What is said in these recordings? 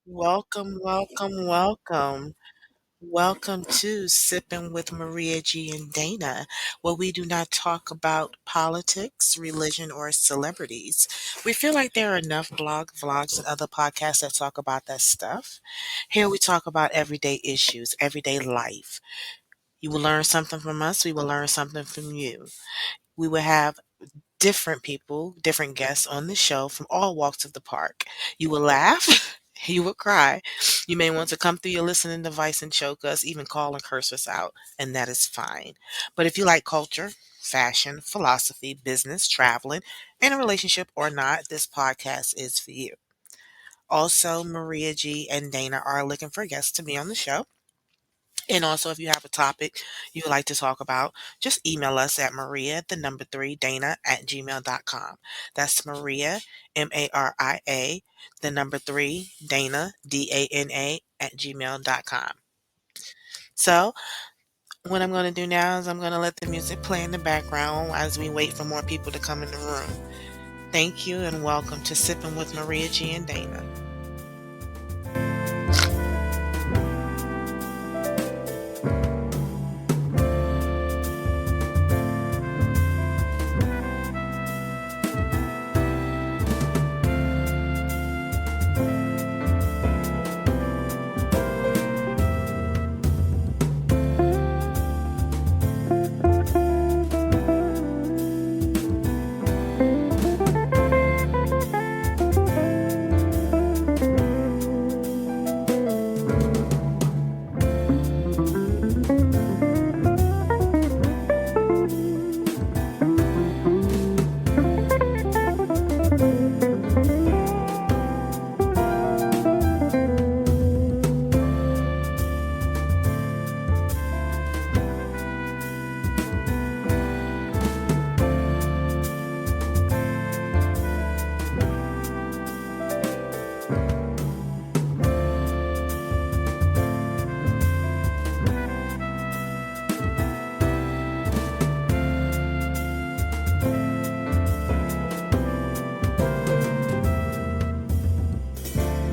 Welcome, welcome, welcome. Welcome to Sipping with Maria G and Dana, where we do not talk about politics, religion, or celebrities. We feel like there are enough vlogs, and other podcasts that talk about that stuff. Here we talk about everyday issues, everyday life. You will learn something from us, we will learn something from you. We will have different people, different guests on the show from all walks of the park. You will laugh, you will cry. You may want to come through your listening device and choke us, even call and curse us out, and that is fine. But if you like culture, fashion, philosophy, business, traveling, and a relationship or not, this podcast is for you. Also, Maria G and Dana are looking for guests to be on the show. And also, if you have a topic you would like to talk about, just email us at Maria, the number three, Dana at gmail.com. That's Maria, Maria, the number three, Dana, Dana, at gmail.com. So, what I'm going to do now is I'm going to let the music play in the background as we wait for more people to come in the room. Thank you and welcome to Sipping with Maria G and Dana.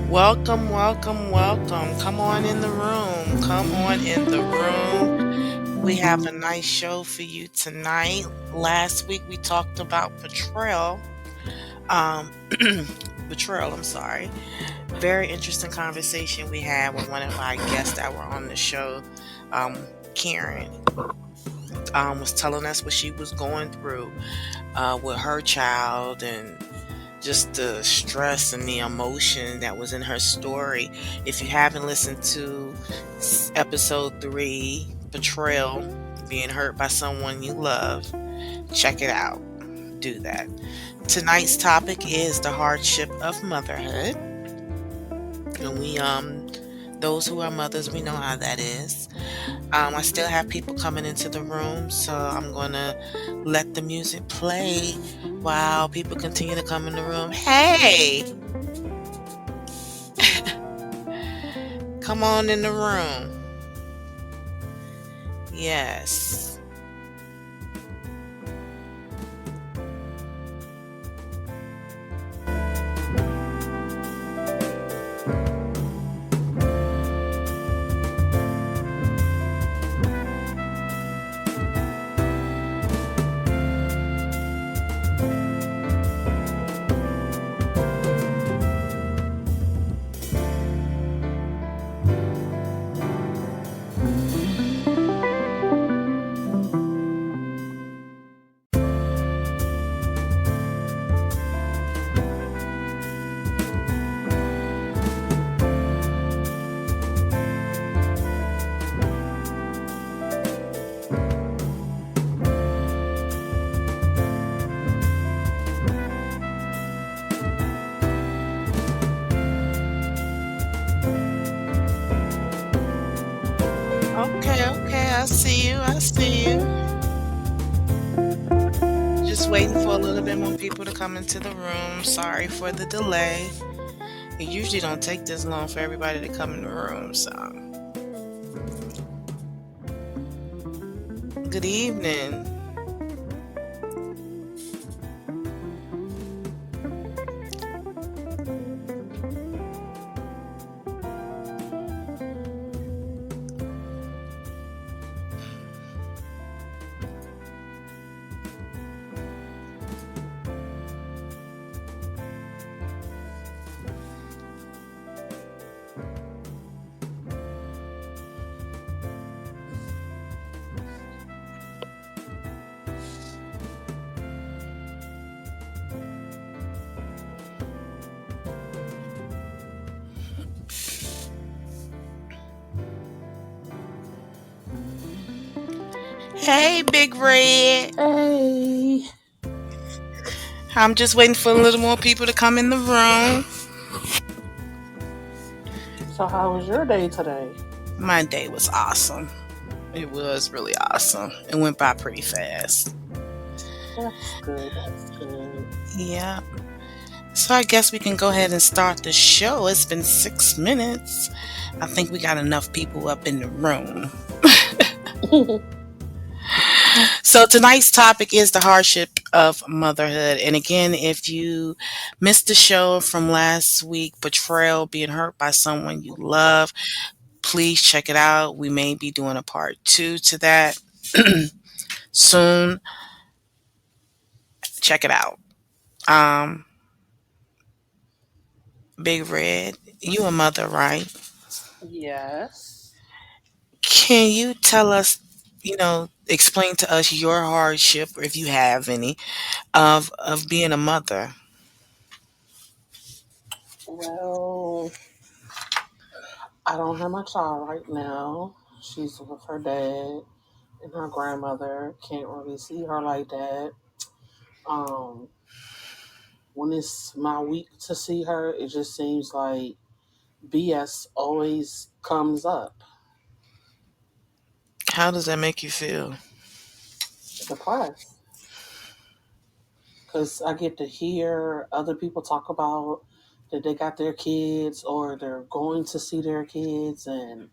Welcome, welcome, welcome. Come on in the room. Come on in the room. We have a nice show for you tonight. Last week we talked about betrayal. Um, betrayal, I'm sorry. Very interesting conversation we had with one of our guests that were on the show. Um, Karen was telling us what she was going through with her child and just the stress and the emotion that was in her story. If you haven't listened to episode 3, Betrayal, being hurt by someone you love, check it out. Do that. Tonight's topic is the hardship of motherhood. And those who are mothers, we know how that is. I still have people coming into the room, so I'm gonna let the music play while people continue to come in the room. Hey, come on in the room. Yes. Okay, okay, I see you. I see you. Just waiting for a little bit more people to come into the room. Sorry for the delay. It usually don't take this long for everybody to come in the room, so good evening. Hey, Big Red. Hey. I'm just waiting for a little more people to come in the room. So, how was your day today? My day was awesome. It was really awesome. It went by pretty fast. That's good. That's good. Yeah. So I guess we can go ahead and start the show. It's been 6 minutes. I think we got enough people up in the room. So tonight's topic is the hardship of motherhood. And again, if you missed the show from last week, betrayal, being hurt by someone you love, please check it out. We may be doing a part two to that soon. Check it out. Um, Big Red, you a mother, right? Yes. Can you tell us, explain to us your hardship, or if you have any, of being a mother? Well, I don't have my child right now. She's with her dad and her grandmother. Can't really see her like that. Um, when it's my week to see her, it just seems like BS always comes up. How does that make you feel? Depressed. Because I get to hear other people talk about that they got their kids or they're going to see their kids, and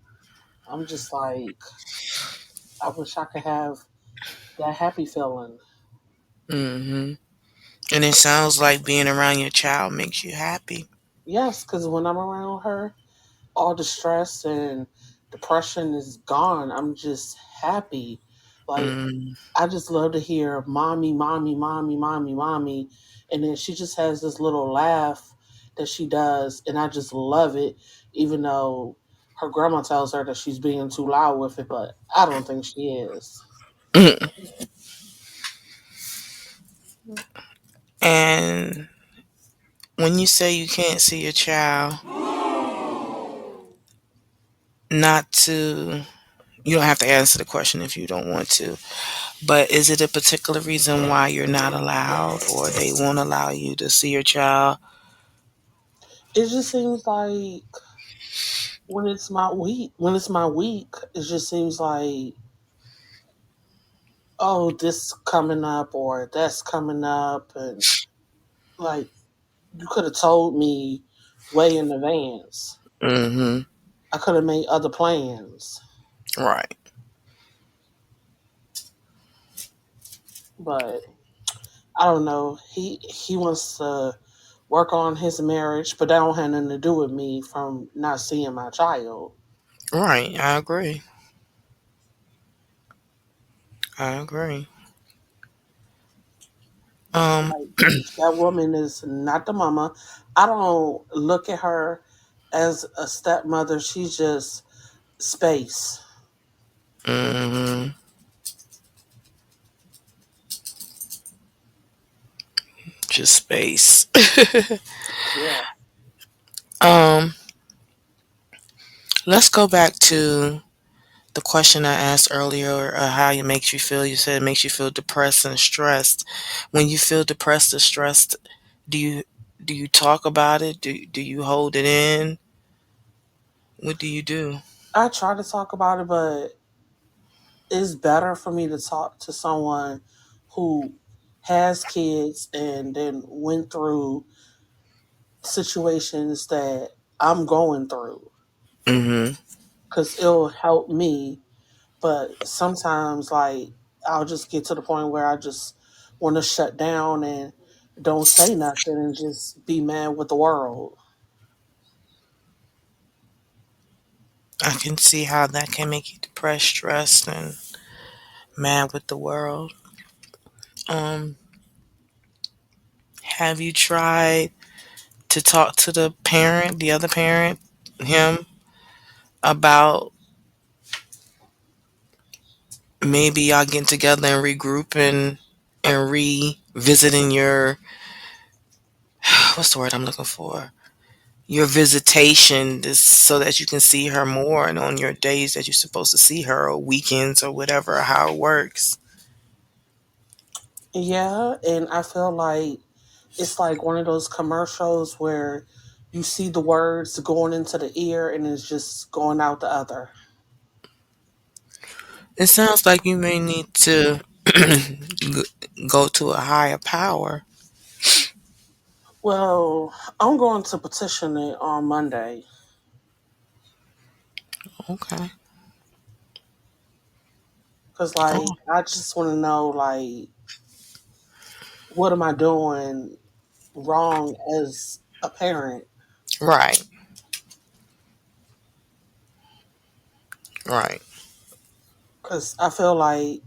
I'm just like, I wish I could have that happy feeling. Hmm. And it sounds like being around your child makes you happy. Yes, because when I'm around her, all the stress and depression is gone. I'm just happy. Like, Mm, I just love to hear mommy, mommy, mommy, mommy, mommy. And then she just has this little laugh that she does. And I just love it, even though her grandma tells her that she's being too loud with it. But I don't think she is. and when you say you can't see your child, not to, you don't have to answer the question if you don't want to, but is it a particular reason why you're not allowed or they won't allow you to see your child? It just seems like when it's my week, it just seems like, oh, this coming up or that's coming up. And like, you could have told me way in advance. Hmm. I could have made other plans. Right. But I don't know. He wants to work on his marriage, but that don't have nothing to do with me from not seeing my child. Right. I agree. I agree. Um, Like, that woman is not the mama. I don't look at her as a stepmother. She's just space. hmm. Just space. Yeah. um, let's go back to the question I asked earlier, how it makes you feel. You said it makes you feel depressed and stressed. When you feel depressed or stressed, do you do you talk about it? Do you hold it in? What do you do? I try to talk about it, but it's better for me to talk to someone who has kids and then went through situations that I'm going through, Hmm. because it'll help me. But sometimes, like, I'll just get to the point where I just want to shut down and don't say nothing and just be mad with the world. I can see how that can make you depressed, stressed, and mad with the world. Um, have you tried to talk to the parent, the other parent, him, about maybe y'all getting together and regrouping and revisiting your, what's the word I'm looking for? your visitation is so that you can see her more and on your days that you're supposed to see her or weekends or whatever, how it works. Yeah, and I feel like it's like one of those commercials where you see the words going into the ear and it's just going out the other. It sounds like you may need to go to a higher power. Well, I'm going to petition it on Monday Okay. because, like, Oh, I just want to know, like, what am I doing wrong as a parent? right, right. Because I feel like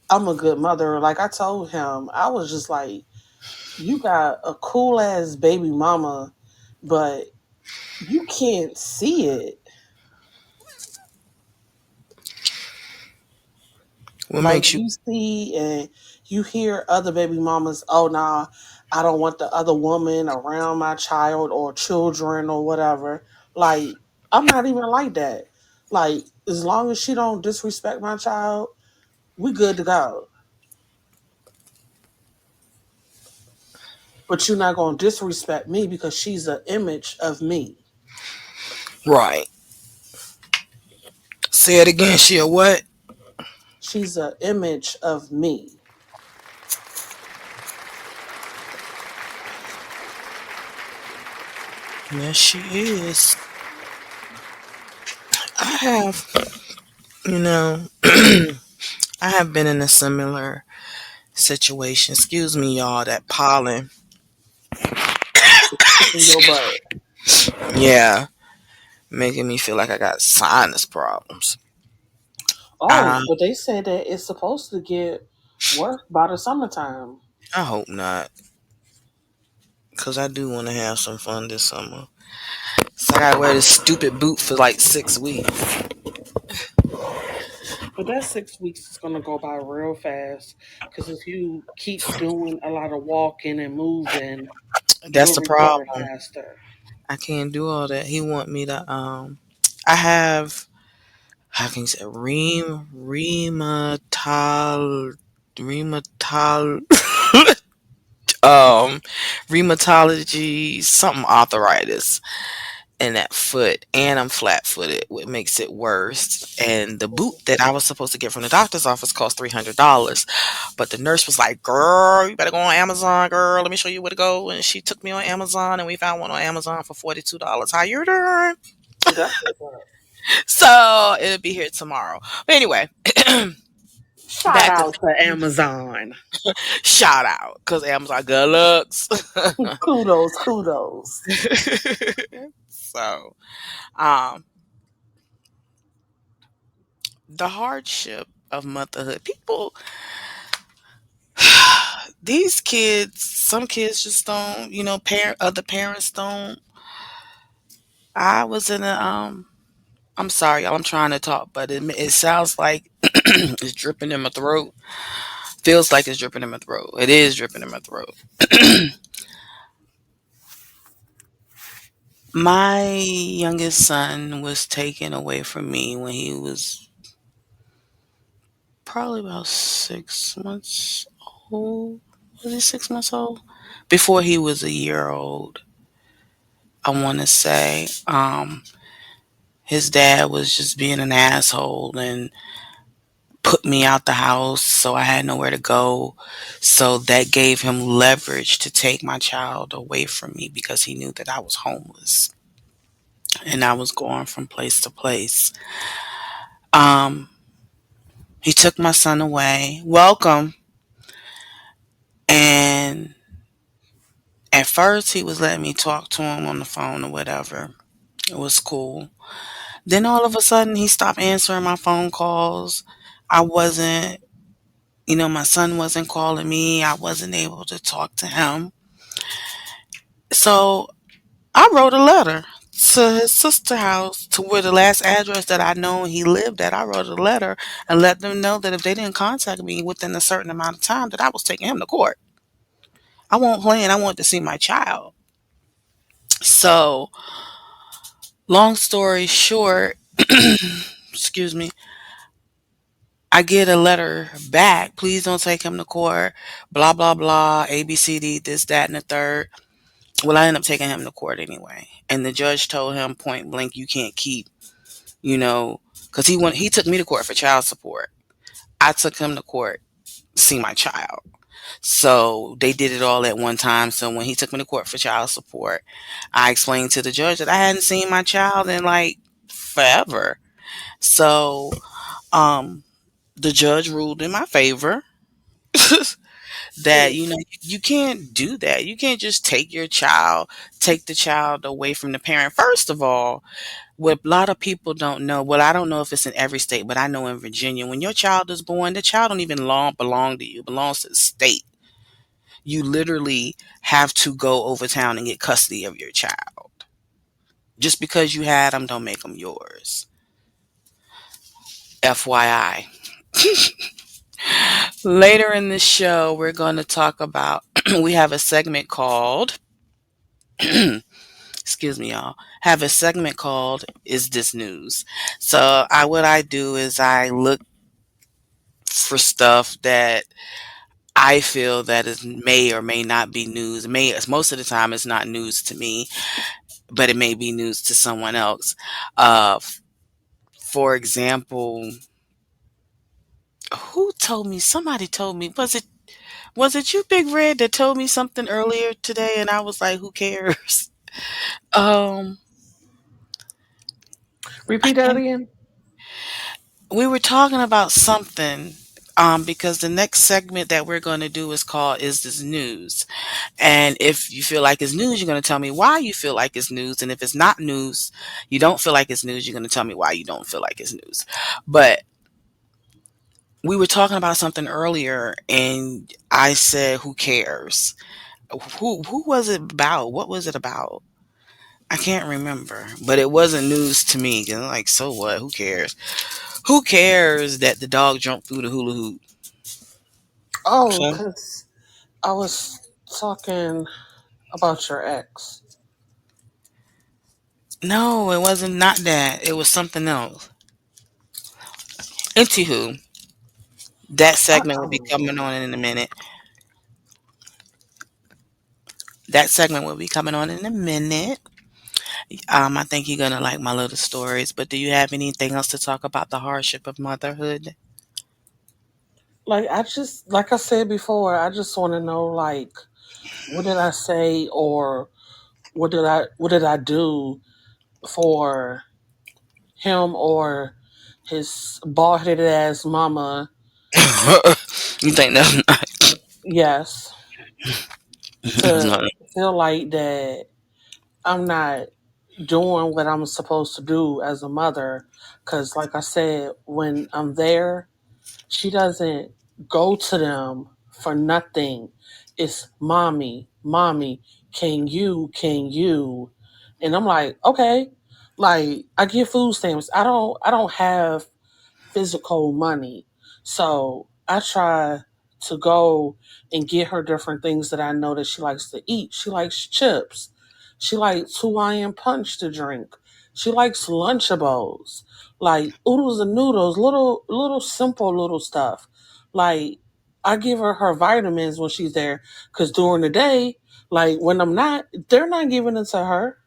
I'm a good mother. Like I told him, I was just like, you got a cool ass baby mama, but you can't see it. What Like makes you you see and you hear other baby mamas, oh nah, I don't want the other woman around my child or children or whatever. Like, I'm not even like that. Like, as long as she don't disrespect my child, we good to go. But you're not gonna disrespect me because she's an image of me. right? Say it again. She a what? She's an image of me. Yes, she is. I have, you know, I have been in a similar situation. Excuse me, y'all. That pollen. It's kicking your butt. Yeah, making me feel like I got sinus problems. Oh, Um, but they said that it's supposed to get worse by the summertime. I hope not, cause I do want to have some fun this summer. So I gotta wear this stupid boot for like 6 weeks. But that 6 weeks is gonna go by real fast because if you keep doing a lot of walking and moving, That's you'll the recover problem. faster. I can't do all that. He want me to. I have. How can you say rheumatol um rheumatology something arthritis in that foot, and I'm flat footed, what makes it worse. And the boot that I was supposed to get from the doctor's office cost $300, but the nurse was like, "Girl, you better go on Amazon, girl. Let me show you where to go." And she took me on Amazon, and we found one on Amazon for $42. How you doing? That's what's up. So it'll be here tomorrow. But anyway, Shout back to out to Amazon. shout out because Amazon good looks. Kudos, kudos. So, um, the hardship of motherhood. People, these kids, some kids just don't. Other parents don't. I was in a. I'm sorry, y'all. I'm trying to talk, but it sounds like it's dripping in my throat. Feels like it's dripping in my throat. It is dripping in my throat. My youngest son was taken away from me when he was probably about 6 months old. Was he 6 months old? Before he was a year old, I want to say. His dad was just being an asshole and put me out the house, so I had nowhere to go. So that gave him leverage to take my child away from me because he knew that I was homeless and I was going from place to place. Um, he took my son away. Welcome. And at first, he was letting me talk to him on the phone or whatever. It was cool. Then all of a sudden, he stopped answering my phone calls. I wasn't, my son wasn't calling me. I wasn't able to talk to him. So I wrote a letter to his sister house to where the last address that I know he lived at. I wrote a letter and let them know that if they didn't contact me within a certain amount of time, that I was taking him to court. I won't play and I want to see my child. So, long story short, excuse me, I get a letter back. Please don't take him to court. Blah blah blah. ABCD. This, that, and the third. Well, I ended up taking him to court anyway, and the judge told him point blank, "You can't keep, you know, because he took me to court for child support. I took him to court to see my child. So they did it all at one time. So when he took me to court for child support, I explained to the judge that I hadn't seen my child in like forever. So um, the judge ruled in my favor that you can't do that. You can't just take the child away from the parent. First of all, what a lot of people don't know, well, I don't know if it's in every state, but I know in Virginia, when your child is born, the child don't even belong to you. It belongs to the state. You literally have to go over town and get custody of your child. Just because you had them don't make them yours. FYI. Later in this show, we're going to talk about, we have a segment called, excuse me, y'all, have a segment called Is This News? So what I do is I look for stuff that I feel that is may or may not be news. Most of the time it's not news to me, but it may be news to someone else. For example, who told me? Somebody told me. Was it you, Big Red, that told me something earlier today? And I was like, who cares? Um, I Repeat that can't. again. We were talking about something. Because the next segment that we're going to do is called "Is This News?" And if you feel like it's news, you're going to tell me why you feel like it's news. And if it's not news, you don't feel like it's news, you're going to tell me why you don't feel like it's news. But we were talking about something earlier, and I said, "Who cares?" Who was it about? What was it about? I can't remember, but it wasn't news to me. 'Cause I'm like, so what? Who cares? Who cares that the dog jumped through the hula hoop? Oh, So, because I was talking about your ex. no, it wasn't. Not that. It was something else. Anywho, that I segment will be don't coming know. on in a minute. That segment will be coming on in a minute. I think you're gonna like my little stories. But do you have anything else to talk about the hardship of motherhood? Like like I said before, I just want to know like what did I say or what did I do for him or his bald headed ass mama? You think that's Yes, not? to feel like that I'm not doing what I'm supposed to do as a mother. Because, like I said, when I'm there, she doesn't go to them for nothing. It's mommy, mommy, can you? And I'm like, okay. Like I get food stamps. I don't have physical money. So I try to go and get her different things that I know that she likes to eat. She likes chips. She likes Hawaiian punch to drink. She likes Lunchables, like oodles and noodles, little simple little stuff. Like I give her her vitamins when she's there, because during the day, like when I'm not, they're not giving it to her.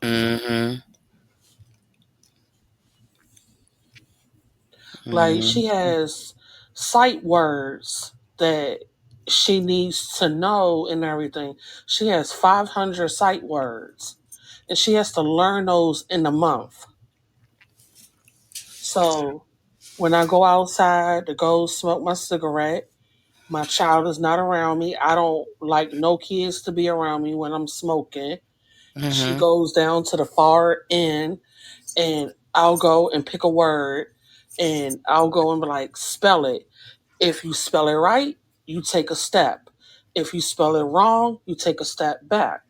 Mm-hmm. Like she Mm-hmm. has sight words that she needs to know and everything. She has 500 sight words and she has to learn those in a month. So when I go outside to go smoke my cigarette, my child is not around me. I don't like no kids to be around me when I'm smoking. She Mm-hmm. goes down to the far end and I'll go and pick a word and I'll go and be like, spell it. If you spell it right, you take a step. If you spell it wrong, you take a step back.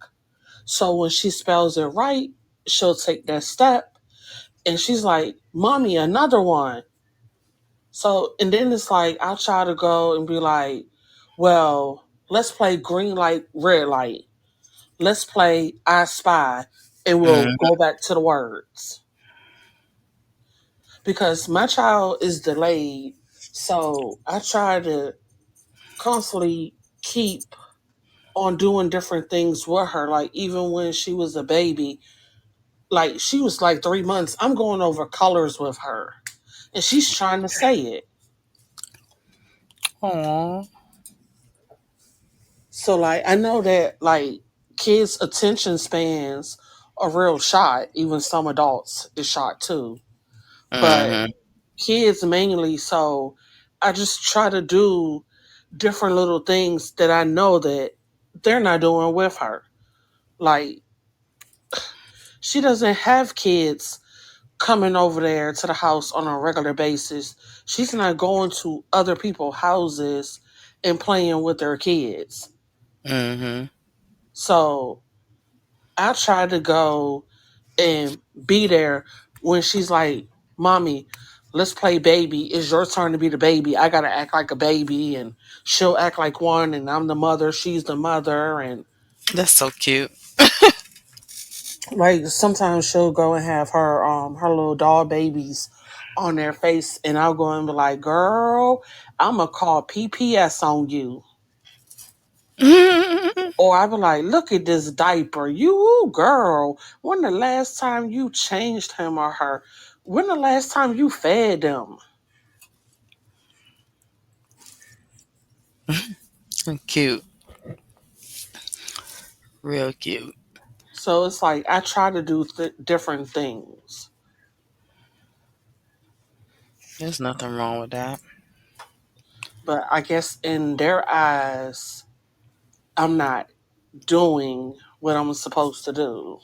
So when she spells it right, she'll take that step and she's like, Mommy, another one. So, and then it's like, I'll try to go and be like, well, let's play green light, red light. let's play I Spy, and we'll Mhm. go back to the words. Because my child is delayed, so I try to constantly keep on doing different things with her. Like even when she was a baby, like she was like 3 months, I'm going over colors with her, and she's trying to say it. Aw. So like I know that like kids' attention spans are real shot. Even some adults is shot too, but Mhm. kids mainly. So I just try to do different little things that I know that they're not doing with her. Like she doesn't have kids coming over there to the house on a regular basis. She's not going to other people's houses and playing with their kids. Mhm. So I try to go and be there when she's like, Mommy, let's play baby. It's your turn to be the baby. I gotta act like a baby, and she'll act like one, and I'm the mother, she's the mother. And That's so cute. like sometimes she'll go and have her little doll babies on their face, and I'll go and be like, Girl, I'ma call PPS on you. Or I'll be like, Look at this diaper. You girl, when the last time you changed him or her? When the last time you fed them? Cute. Real cute. So it's like I try to do different things, There's nothing wrong with that. but I guess in their eyes, I'm not doing what I'm supposed to do.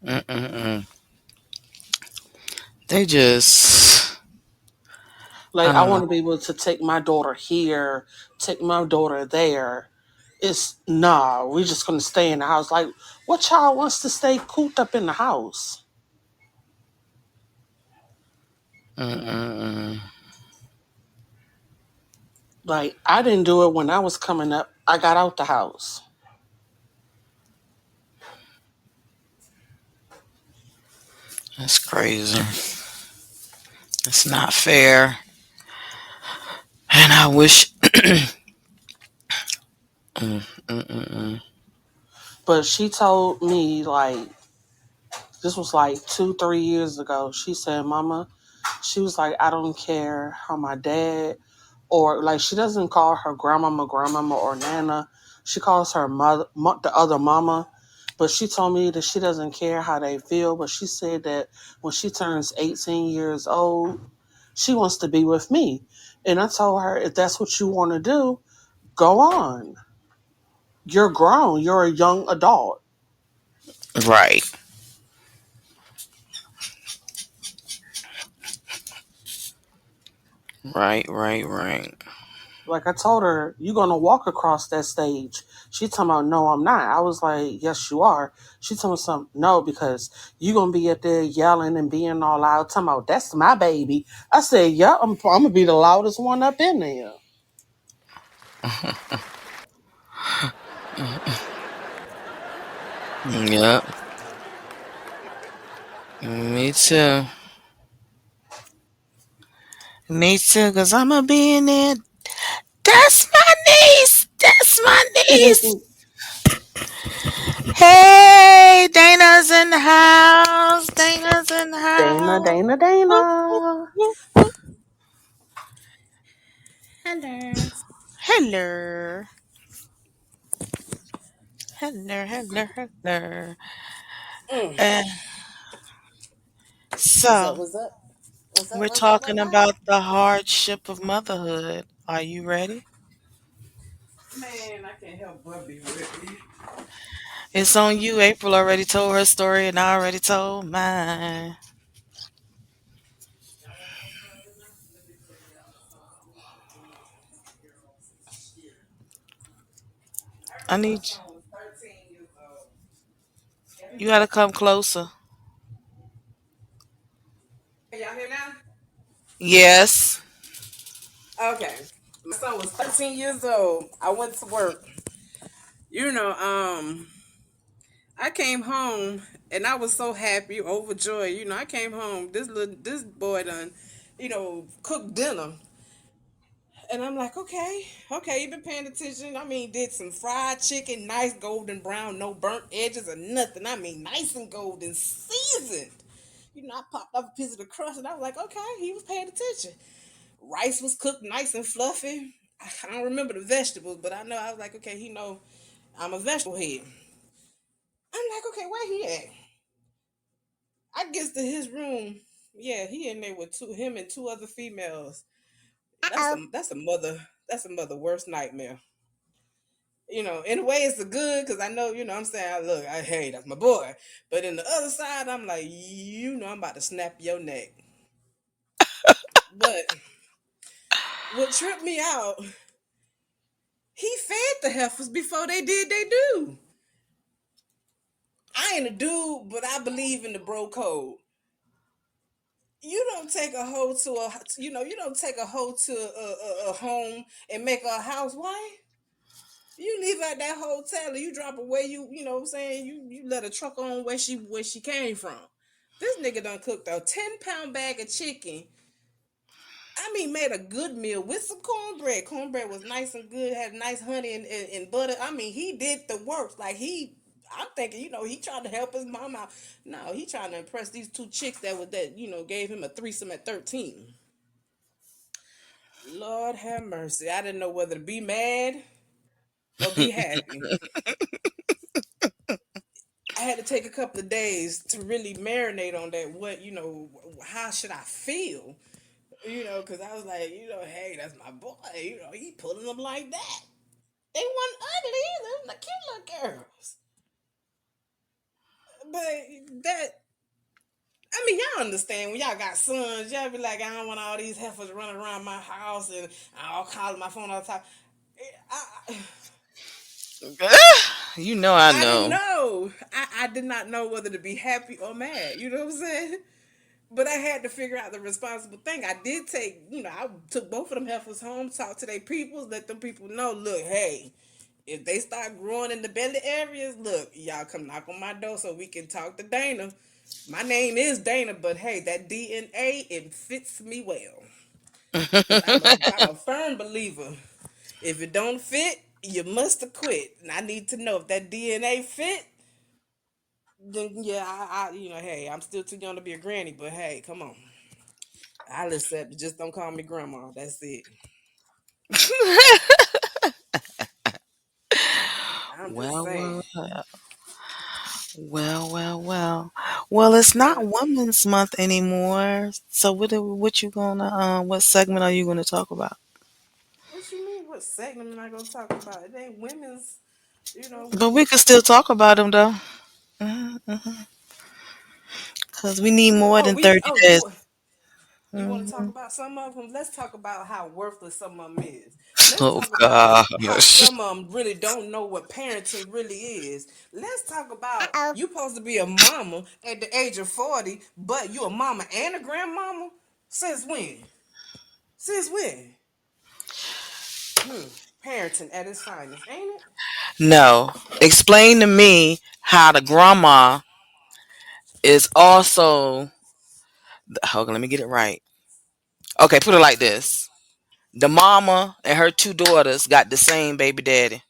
Mm-mm-mm. They just, I Like I don't know. want to be able to take my daughter here, take my daughter there. It's nah, we just gonna stay in the house. Like what child wants to stay cooped up in the house? Mm-mm-mm. Like I didn't do it when I was coming up. I got out the house. That's crazy. It's not fair. And I wish. Mm-mm-mm. But she told me like this was like 2, 3 years ago. She said, Mama, she was like, I don't care how my dad or like she doesn't call her grandmama or nana. She calls her mother, the other mama. But she told me that she doesn't care how they feel. But she said that when she turns 18 years old, she wants to be with me. And I told her, if that's what you want to do, go on. You're grown. You're a young adult. Right. Right, right, right. Like I told her, you're gonna walk across that stage. She talking about no, I'm not. I was like, yes, you are. She told me something, no, because you gonna be up there yelling and being all loud, talking about that's my baby. I said, yeah, I'm gonna be the loudest one up in there. Yep. Me too. Me too, because I'm going to be in there. That's my niece. That's my niece. Hey, Dana's in the house. Dana's in the Dana, house. Dana, Whoop, Dana. whoop, whoop, whoop. Hello. Hello. Hello, hello, hello. Mm. Uh, What's so, up? What's up? What's up? we're What's up? What's talking up? about the hardship of motherhood. Are you ready? Man, I can't help but be ready. It's on you. April already told her story, and I already told mine. I need you. Son was 13 years old. You gotta come closer. Can y'all hear now? Yes. Okay. son was 13 years old. I went to work. You know, I came home and I was so happy, overjoyed. I came home. This boy done, cooked dinner. And I'm like, okay, you been paying attention. I mean, did some fried chicken, nice golden brown, no burnt edges or nothing. I mean, nice and golden, seasoned. I popped off a piece of the crust and I was like, okay, he was paying attention. Rice was cooked nice and fluffy. I don't remember the vegetables, but I know I was like, okay, he know I'm a vegetable head. I'm like, okay, where he at? I gets to his room. Yeah, he in there with him and two other females. That's a mother worst nightmare. In a way it's a good because I know, I'm saying, look, hey, that's my boy. But in the other side, I'm like, I'm about to snap your neck. But what tripped me out, he fed the heifers before they did they do. I ain't a dude, but I believe in the bro code. You don't take a hoe to you don't take a hoe to a home and make her a housewife. You leave out that hotel and you drop her where you know what I'm saying, you let her truck on where she came from. This nigga done cooked a 10-pound bag of chicken. I mean, made a good meal with some cornbread. Cornbread was nice and good, had nice honey and butter. I mean, he did the work. I'm thinking, he tried to help his mom out. No, he trying to impress these two chicks that gave him a threesome at 13. Lord have mercy. I didn't know whether to be mad or be happy. I had to take a couple of days to really marinate on that. How should I feel? Because I was like, hey, that's my boy. He pulling them like that. They weren't ugly. They were the cute little girls. But I mean, y'all understand when y'all got sons, y'all be like, I don't want all these heifers running around my house and I'll call my phone all the time. I, You know I I didn't know. know. I did not know whether to be happy or mad. You know what I'm saying? But I had to figure out the responsible thing. I did I took both of them heifers home, talked to their peoples, let them people know, look, hey, if they start growing in the belly areas, look, y'all come knock on my door so we can talk to Dana. My name is Dana, but hey, that DNA, it fits me well. Because I'm a firm believer. If it don't fit, you must have quit. And I need to know if that DNA fit, then yeah, hey, I'm still too young to be a granny, but hey, come on. I'll accept it. Just don't call me grandma. That's it. I'm just Well, saying. well, well. Well, it's not But Women's Month anymore. So what you gonna what segment are you gonna talk about? what you mean? What segment am I gonna talk about? It ain't women's, But we could still talk about them though, cause we need more Oh, than 30 days. you want to talk Mhm. about some of them? Let's talk about how worthless some of them is. Let's Oh talk about how gosh. some of them really don't know what parenting really is. Let's talk about you supposed to be a mama at the age of 40, but you a mama and a grandmama. Since when? Since when? Parenting at its finest, ain't it? No. Explain to me how the grandma is also. Hold on, let me get it right. Okay, put it like this: the mama and her two daughters got the same baby daddy.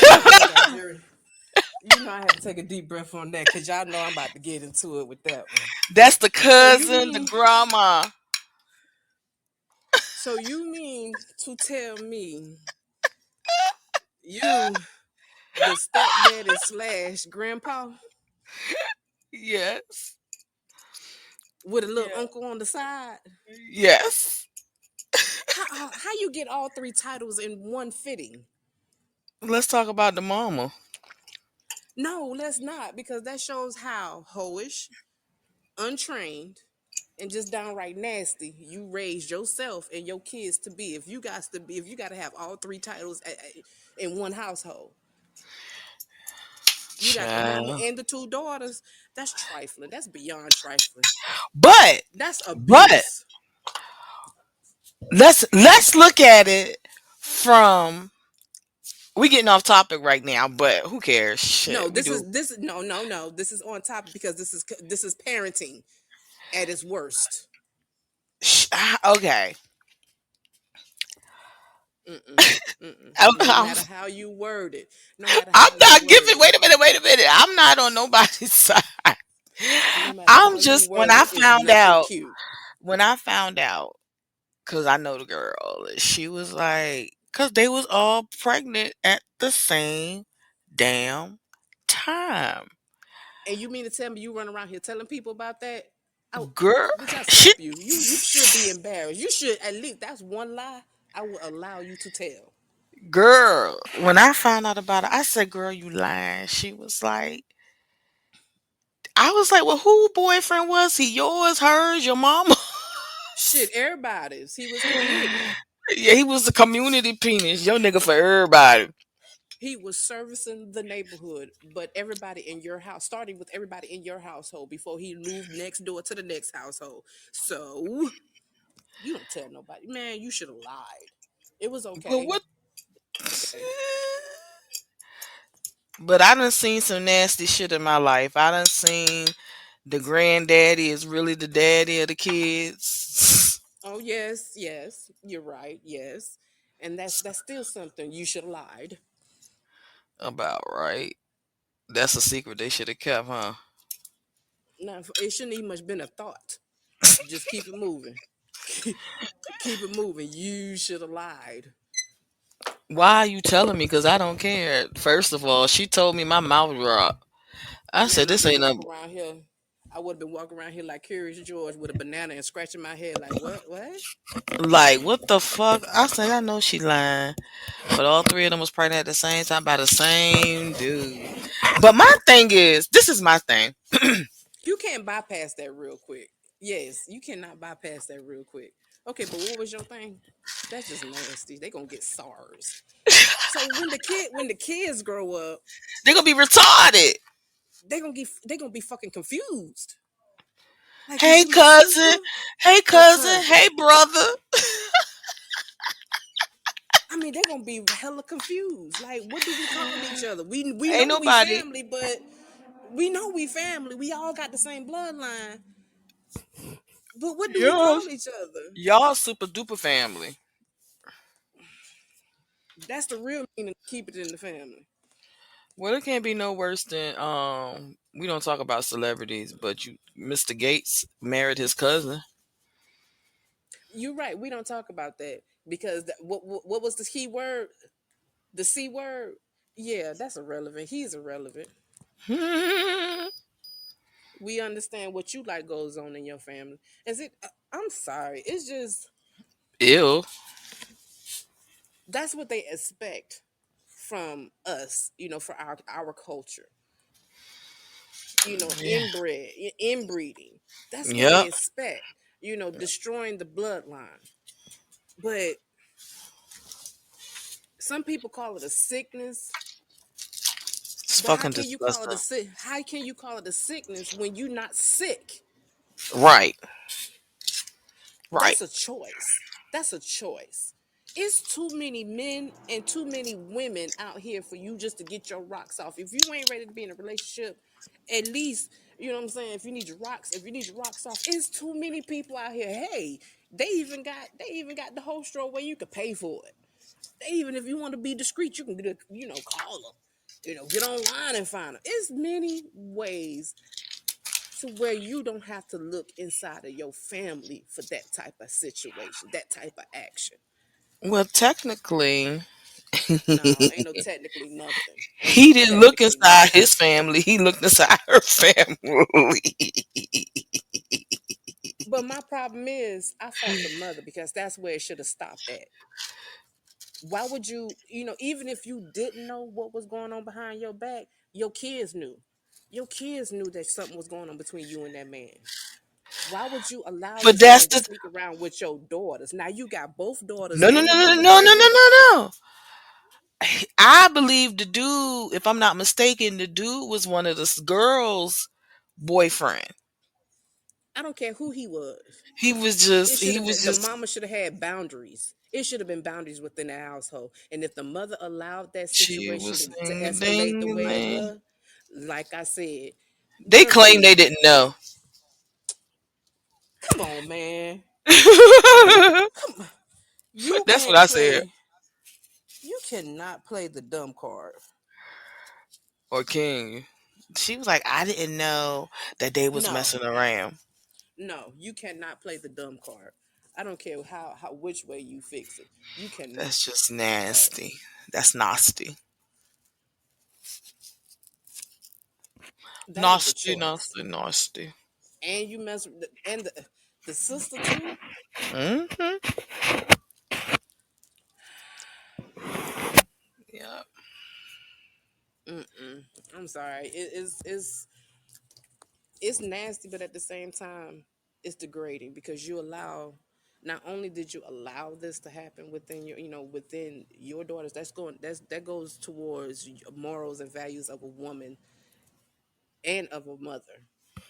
I don't think I very. I had to take a deep breath on that because y'all know I'm about to get into it with that one. That's the So you cousin, the mean, grandma. so you mean to tell me you the stepdaddy slash grandpa Yes. with a little Yeah. uncle on the side? Yes. How you get all three titles in one fitting? Let's talk about the mama. No, let's not because that shows how hoish, untrained, and just downright nasty you raised yourself and your kids to be. If you got to have all three titles in one household, you got the mama Child. and the two daughters. That's trifling. That's beyond trifling. But That's but abuse. let's look at it from we getting off topic right now, but who cares? No, Shit, we this do. is this no no no. This is on topic because this is parenting at its worst. Okay. Mm-mm, mm-mm. I'm, No I'm, matter how you word it, no matter I'm how you not word giving. it, Wait a minute. I'm not on nobody's side. no matter I'm how you just when word I it, it's found nothing out cute. when I found out because I know the girl. She was like, because they was all pregnant at the same damn time. And you mean to tell me you run around here telling people about that? I, Girl, bitch, I she, slap you. You should be embarrassed. You should at least. That's one lie I will allow you to tell. girl. When I found out about it, I said, "Girl, you lying." She was like, "I was like, well, who boyfriend was he? Yours, hers, your mama?" Shit, everybody's. He was community. Yeah, he was the community penis. Your nigga for everybody. He was servicing the neighborhood, but everybody in your house, starting with everybody in your household before he moved next door to the next household. So you don't tell nobody, man. You should have lied. It was But okay. what? Okay. But I done seen some nasty shit in my life. I done seen the granddaddy is really the daddy of the kids. Oh yes, yes, you're right. Yes, and that's still something you should have lied. About right. That's a secret they should have kept, huh? Now it shouldn't even much been a thought. Just keep it moving. Keep it moving. You should have lied. Why are you telling me? Because I don't care. First of all, she told me my mouth dropped. I said, Man, I've this been ain't a walking around here. I would have been walking around here like Curious George with a banana and scratching my head like, what? What? like, what the fuck? I said, I know she lying. But all three of them was pregnant at the same time by the same dude. But my thing is, this is my thing. You can't bypass that real quick. Yes, you cannot bypass that real quick. Okay, but what was your thing? That's just nasty. They gonna get SARS. So when the kids grow up, They're gonna be retarded. they gonna be fucking confused. Like, is Hey you my cousin. sister Hey or cousin. cousin? Hey brother. I mean, they're gonna be hella confused. Like, what do we call each other? We Ain't know we nobody. family, but we know we family. We all got the same bloodline. But what do we Y'all, call each other? y'all super duper family. That's the real meaning. Keep it in the family. Well, it can't be no worse than we don't talk about celebrities, but you Mr. Gates married his cousin. You're right. We don't talk about that because what was the key word? The C word. Yeah, that's irrelevant. He's irrelevant. We understand what you like goes on in your family. Is it? I'm sorry. It's just Ew. that's what they expect from us. For our culture. Yeah. Inbred, inbreeding. That's what they Yep. expect. Destroying the bloodline. But some people call it a sickness. It's But how fucking can you call it disgusting. a sick? How can you call it a sickness when you're not sick? Right. Right. That's a choice. That's a choice. It's too many men and too many women out here for you just to get your rocks off. If you ain't ready to be in a relationship, at least, you know what I'm saying, if you need your rocks off, it's too many people out here. Hey, they even got the whole store where you could pay for it. They even if you want to be discreet, you can call them. Get online and find them. It's many ways to where you don't have to look inside of your family for that type of situation, that type of action. Well, technically, No, ain't no technically nothing. Ain't he no didn't look technically inside nothing. his family. He looked inside her family. But my problem is, I fault the mother because that's where it should have stopped at. Why would even if you didn't know what was going on behind your back, your kids knew. Your kids knew that something was going on between you and that man. Why would you allow But this that's man to the sneak around with your daughters? Now you got both daughters no, no, and no, the no, mother no, no, no, pregnant. no, no. I believe the dude, if I'm not mistaken, the dude was one of the girls' boyfriend. I don't care who he was. He was It just should he have was been the just mama should have had boundaries. It should have been boundaries within the household. And if the mother allowed that she situation was to singing escalate the ding way it ding. was, like I said, They girl, claim they please. didn't know. Come on, man. Come on. You That's what can't I said. play. You cannot play the dumb card. Or King. She was like, I didn't know that they was No, messing around. no, you cannot play the dumb card. I don't care how which way you fix it. You cannot. That's just Sorry. nasty. That's nasty. That was a Nasty, choice. nasty, nasty. And you mess with and the sister too. Hmm. Yeah. Mm-mm. I'm sorry. It's nasty, but at the same time, it's degrading because you allow. Not only did you allow this to happen within your, within your daughters, that goes towards morals and values of a woman and of a mother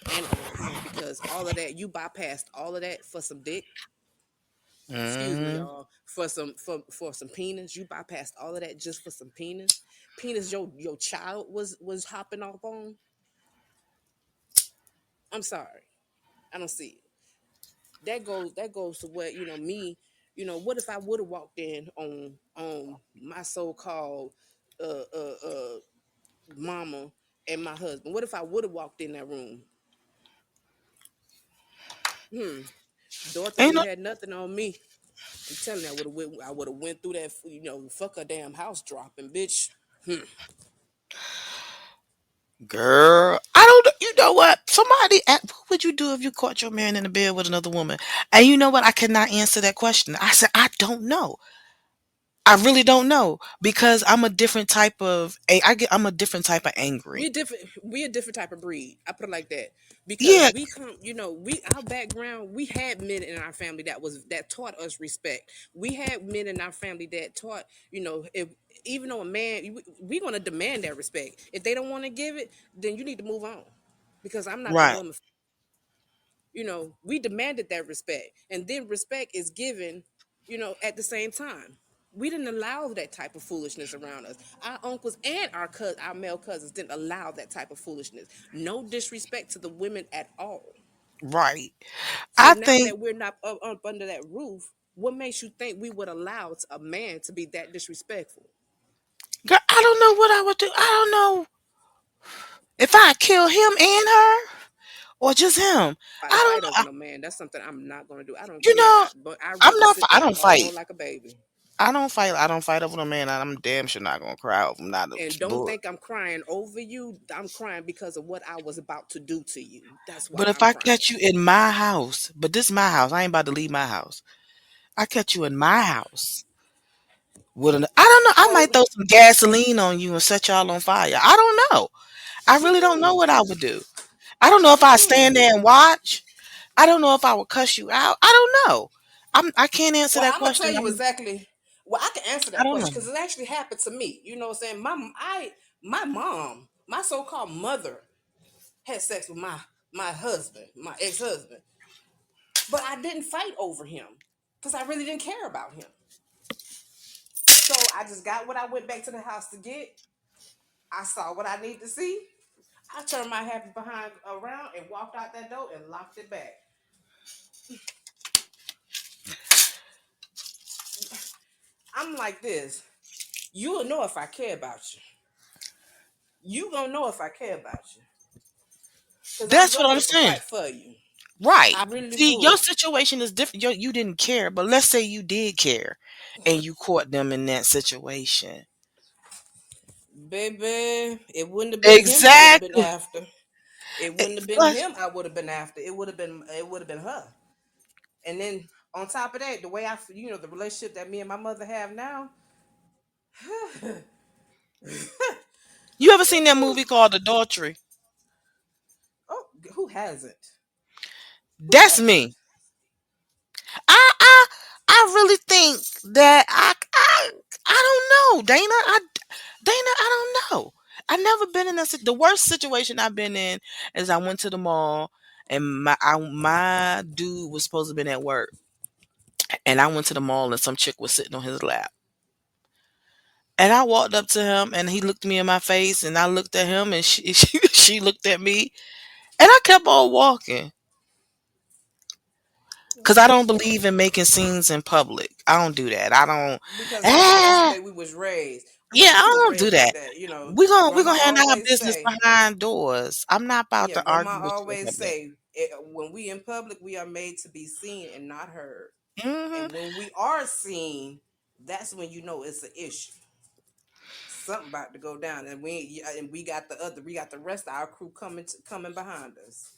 and of a parent because all of that you bypassed all of that for some dick. Excuse me, Hmm. y'all. For some penis, you bypassed all of that just for some penis. Penis, your child was hopping off on. I'm sorry, I don't see it. That goes to what me. What if I would have walked in on my so-called uh uh uh mama and my husband? What if I would have walked in that room? Hmm. Dorothy Ain't wouldn't no have had nothing on me. I'm telling you, I would have went through that. Fuck a damn house dropping, bitch. Hmm. girl. I don't. You know what? What would you do if you caught your man in the bed with another woman? And you know what? I cannot answer that question. I said I don't know. I really don't know because I'm a different type of. I'm a different type of angry. We're different. We're a different type of breed. I put it like that because Yeah. we come. We our background. We had men in our family that taught us respect. We had men in our family that taught. If even though a man, we gonna demand that respect. If they don't want to give it, then you need to move on, because I'm not the Right. woman. We demanded that respect, and then respect is given. At the same time. We didn't allow that type of foolishness around us. Our uncles and our male cousins didn't allow that type of foolishness. No disrespect to the women at all. Right. So I now think. that we're not up under that roof, what makes you think we would allow a man to be that disrespectful? Girl, I don't know what I would do. I don't know if I kill him and her or just him. Fight, I fight don't. over no man. That's something I'm not going to do. I don't You care. know, But I'd I'm rather not. sit I there and don't bawl fight. like a baby. I don't fight. I don't fight over the man. I'm damn sure not gonna cry over him. Not a And don't bull. think I'm crying over you. I'm crying because of what I was about to do to you. That's why But if I'm I crying. catch you in my house, but this my house, I ain't about to leave my house. I catch you in my house. I don't know. I Oh, might throw some gasoline on you and set y'all on fire. I don't know. I really don't know mm-mm, what I would do. I don't know if I stand mm-mm. there and watch. I don't know if I would cuss you out. I don't know. I can't answer Well, that I'm gonna tell question. you exactly. Well, I can answer I that don't question know. because it actually happened to me. You know what I'm saying? My mom, my so-called mother, had sex with my husband, my ex-husband, but I didn't fight over him because I really didn't care about him. So I just got what I went back to the house to get. I saw what I need to see. I turned my happy behind around and walked out that door and locked it back. I'm like this. You'll know if I care about you. You gonna know if I care about you. Cause I'm That's what I'm ready to saying. fight for you. Right. I really See, your would. situation is different. You didn't care, but let's say you did care and you caught them in that situation. Baby, it wouldn't have been him I would have been Exactly. after. It Eh, wouldn't have been Plus, him I would have been after. It would have been her. And then on top of that, the way the relationship that me and my mother have now. you ever seen that movie called Adultery? Oh, who hasn't? Who That's hasn't? me. I really think that I don't know, Dana. I don't know. I never been in the worst situation I've been in is I went to the mall and my dude was supposed to have been at work, and I went to the mall and some chick was sitting on his lap. And I walked up to him and he looked me in my face and I looked at him and she looked at me and I kept on walking because I don't believe in making scenes in public. I don't do that. I don't. Because that's the Ah, way we was raised. yeah, We was I don't do raised like that. that, you know. We Grandma gonna handle our always business say, behind doors. I'm not about yeah, to grandma argue with you in always public. say, when we in public, we are made to be seen and not heard. Hmm. And when we are seen, that's when you know it's an issue. Something about to go down, and we got the rest of our crew coming behind us.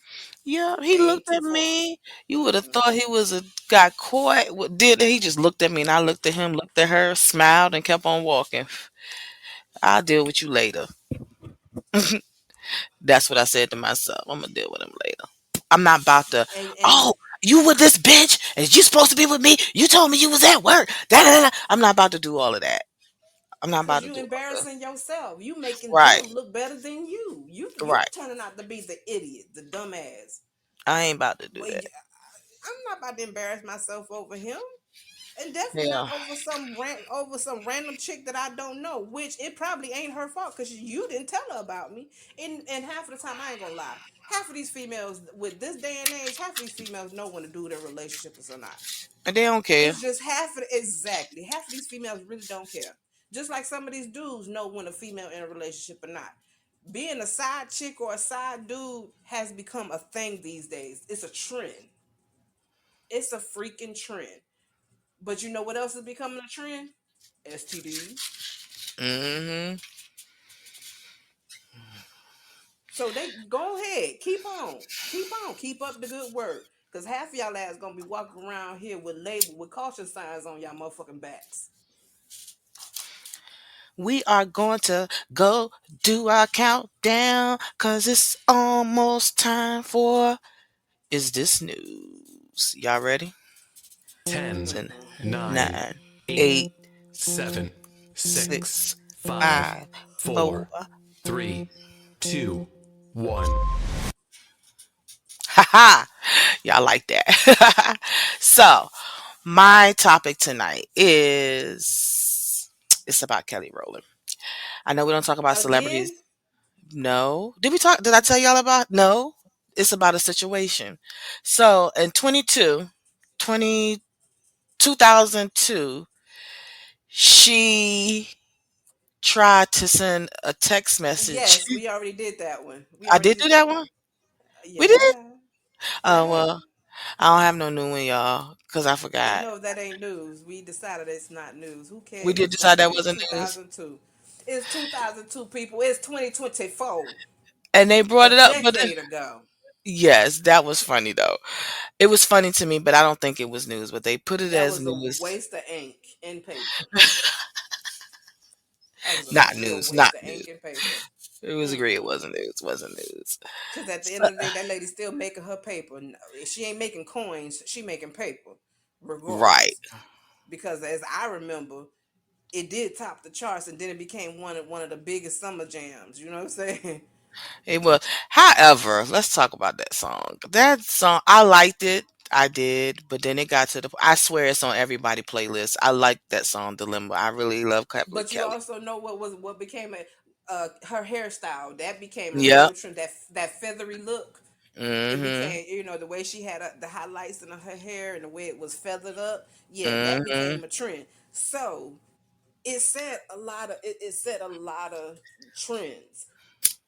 Yeah, he They ain't looked too at far. me. You would have Mm-mm. thought he was a got caught. What did he just looked at me and I looked at him, looked at her, smiled, and kept on walking. I'll deal with you later. That's what I said to myself. I'm gonna deal with him later. I'm not about to. And Oh, you with this bitch? And you supposed to be with me? You told me you was at work. Da, da, da. I'm not about to do all of that. I'm not Cause about to you do all of that. embarrassing yourself. You making Right, them look better than you. You right. turning out to be the idiot, the dumbass. I ain't about to do Well, that. I'm not about to embarrass myself over him, and definitely not Yeah, over some random chick that I don't know. Which it probably ain't her fault because you didn't tell her about me. And half of the time, I ain't gonna lie. Half of these females with this day and age, half of these females know when a dude in a relationship is or not. and they don't care. It's just exactly half of these females really don't care. Just like some of these dudes know when a female in a relationship or not. Being a side chick or a side dude has become a thing these days. It's a trend. It's a freaking trend. But you know what else is becoming a trend? STDs. Hmm. So they go ahead, keep up the good work. Cause half of y'all ass gonna be walking around here with caution signs on y'all motherfucking backs. We are going to go do our countdown because it's almost time for Is This News? Y'all ready? 10, Ten, Mm-mm. 9, 9, 8, 8, 7, 6, 6, 5, 5, 4. 4, 3, 2, 1. Ha. Y'all like that. So, my topic tonight is it's about Kelly Rowland. I know we don't talk about celebrities. Again? No. Did we talk? Did I tell y'all about? No. It's about a situation. So, in 2002, she tried to send a text message. Yes, we already did that one. We I already did did do that that one. one. We Yes, did. we have. Oh Yeah. well, I don't have no new one, y'all, because I I forgot. know that ain't news. We decided it's not news. Who We did cares? decide that It's wasn't news, 2002. It's 2002, people. It's 2024. and they A brought it up. But decade ago. yes, that was funny though. It was funny to me, but I don't think it was news. But they put it That as was a news, waste of ink and paper. That was a not real news, not waste of news. ink and paper. It was agree. It Mm-mm. wasn't news. Wasn't news. Because at the end So- of the day, that lady's still making her paper. She ain't making coins. She making paper, right. regardless. Because as I remember, it did top the charts, and then it became one of the biggest summer jams. You know what I'm saying? It was. However, let's talk about that song. That song, I liked it. I did, but then it got to the. I swear it's on everybody playlist. I like that song, Dilemma. I really love But you Kelly. also know what became a her hairstyle that became a Yep. real trend. That feathery look. It Mhm. became, the way she had the highlights in her hair and the way it was feathered up. Yeah, that Mhm. became a trend. So it set a lot of trends.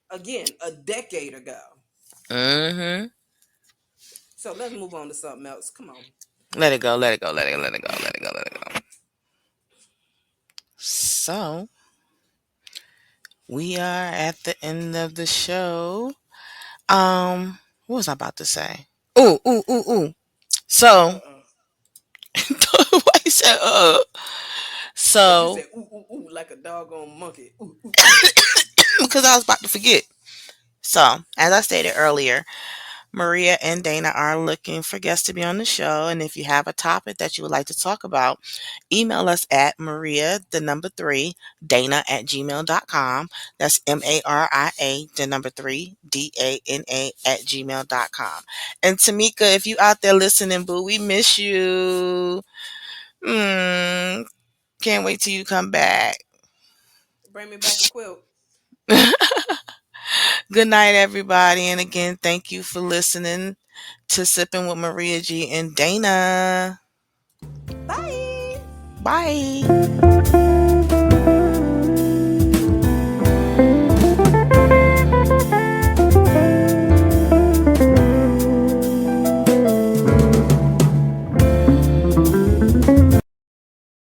Again, a decade ago. Mhm. So let's move on to something else. Come on. Let it go. Let it go. Let it go. Let it go. Let it go. Let it go. So we are at the end of the show. What was I about to say? Ooh, ooh, ooh, ooh. So, Uh-uh. why you said Cause you So, said ooh ooh ooh like a doggone monkey. Ooh ooh ooh. because I was about to forget. So, as I stated earlier, Maria and Dana are looking for guests to be on the show. And if you have a topic that you would like to talk about, email us at Maria, the number three, Dana at gmail.com. That's Maria, the number three, Dana at gmail.com. And Tamika, if you out there listening, boo, we miss you. Mm, can't wait till you come back. Bring me back a quilt. Good night, everybody. And again, thank you for listening to Sipping with Maria G and Dana. Bye. Bye.